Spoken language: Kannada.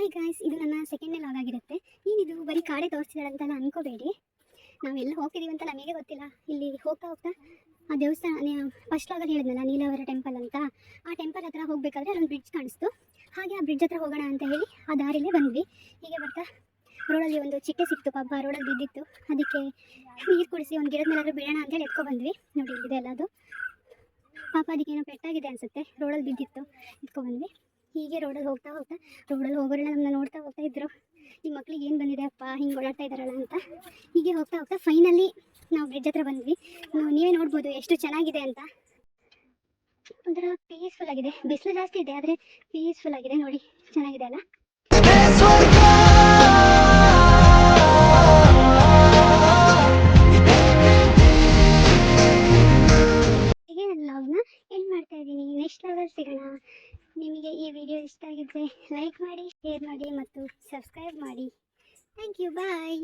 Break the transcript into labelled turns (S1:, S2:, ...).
S1: ಹಾಯ್ ಗಾಯ್ಸ್, ಇದು ನನ್ನ ಸೆಕೆಂಡ್ ಲಾಗ್ ಆಗಿರುತ್ತೆ. ಏನಿದು ಬರೀ ಕಾಡೆ ತೋರಿಸ್ತಿದ್ದಾಳಂತೆಲ್ಲ ಅನ್ಕೋಬೇಡಿ. ನಾವೆಲ್ಲ ಹೋಗ್ತಿದ್ದೀವಿ ಅಂತ ನಮಗೆ ಗೊತ್ತಿಲ್ಲ. ಇಲ್ಲಿ ಹೋಗ್ತಾ ಹೋಗ್ತಾ ಆ ದೇವಸ್ಥಾನ ಫಸ್ಟ್ ಲಾಗಲ್ಲಿ ಹೇಳಿದ್ನಲ್ಲ ನೀಲಾವರ ಟೆಂಪಲ್ ಅಂತ, ಆ ಟೆಂಪಲ್ ಹತ್ರ ಹೋಗಬೇಕಾದ್ರೆ ಅಲ್ಲೊಂದು ಬ್ರಿಡ್ಜ್ ಕಾಣಿಸ್ತು. ಹಾಗೆ ಆ ಬ್ರಿಡ್ಜ್ ಹತ್ರ ಹೋಗೋಣ ಅಂತ ಹೇಳಿ ಆ ದಾರಿಲೇ ಬಂದ್ವಿ. ಹೀಗೆ ಬರ್ತಾ ರೋಡಲ್ಲಿ ಒಂದು ಚಿಟ್ಟೆ ಸಿಕ್ತು, ಪಾಪ ರೋಡಲ್ಲಿ ಬಿದ್ದಿತ್ತು. ಅದಕ್ಕೆ ನೀರು ಕುಡಿಸಿ ಒಂದು ಗಿಡದ ಮೇಲಾದ್ರೂ ಬಿಡೋಣ ಅಂತೇಳಿ ಎತ್ಕೊ ಬಂದ್ವಿ. ನೋಡಿ ಇದೆ ಎಲ್ಲ ಅದು, ಪಾಪ ಅದಕ್ಕೇನೋ ಪೆಟ್ಟಾಗಿದೆ ಅನಿಸುತ್ತೆ, ರೋಡಲ್ಲಿ ಬಿದ್ದಿತ್ತು, ಎತ್ಕೊ ಬಂದ್ವಿ. ಹೀಗೆ ರೋಡಲ್ಲಿ ಹೋಗ್ತಾ ಹೋಗ್ತಾ ರೋಡಲ್ಲಿ ಹೋಗೋರೆಲ್ಲ ನಮ್ಮನ್ನ ನೋಡ್ತಾ ಹೋಗ್ತಾ ಇದ್ರು, ಈ ಮಕ್ಳಿಗೆ ಏನು ಬಂದಿದೆ ಅಪ್ಪ ಹಿಂಗೆ ಓಡಾಡ್ತಾ ಇದ್ದಾರಲ್ಲ ಅಂತ. ಹೀಗೆ ಹೋಗ್ತಾ ಹೋಗ್ತಾ ಫೈನಲಿ ನಾವು ಬ್ರಿಡ್ಜ್ ಹತ್ರ ಬಂದ್ವಿ. ನೀವೇ ನೋಡ್ಬೋದು ಎಷ್ಟು ಚೆನ್ನಾಗಿದೆ ಅಂತ. ಒಂಥರ ಪೀಸ್ಫುಲ್ ಆಗಿದೆ. ಬಿಸಿಲು ಜಾಸ್ತಿ ಇದೆ ಆದರೆ ಪೀಸ್ಫುಲ್ ಆಗಿದೆ. ನೋಡಿ ಚೆನ್ನಾಗಿದೆ ಅಲ್ಲ. ಹೀಗೆ ನನ್ನ ಲಾಗ್ನ ಎಂಡ್ ಮಾಡ್ತಾ ಇದ್ದೀನಿ. ನೆಕ್ಸ್ಟ್ ಲಾಗಲ್ಲಿ ಸಿಗೋಣ. ನಿಮಗೆ ಈ ವಿಡಿಯೋ ಇಷ್ಟ ಆಗಿದ್ದರೆ ಲೈಕ್ ಮಾಡಿ, ಶೇರ್ ಮಾಡಿ ಮತ್ತು ಸಬ್ಸ್ಕ್ರೈಬ್ ಮಾಡಿ. Thank you, bye.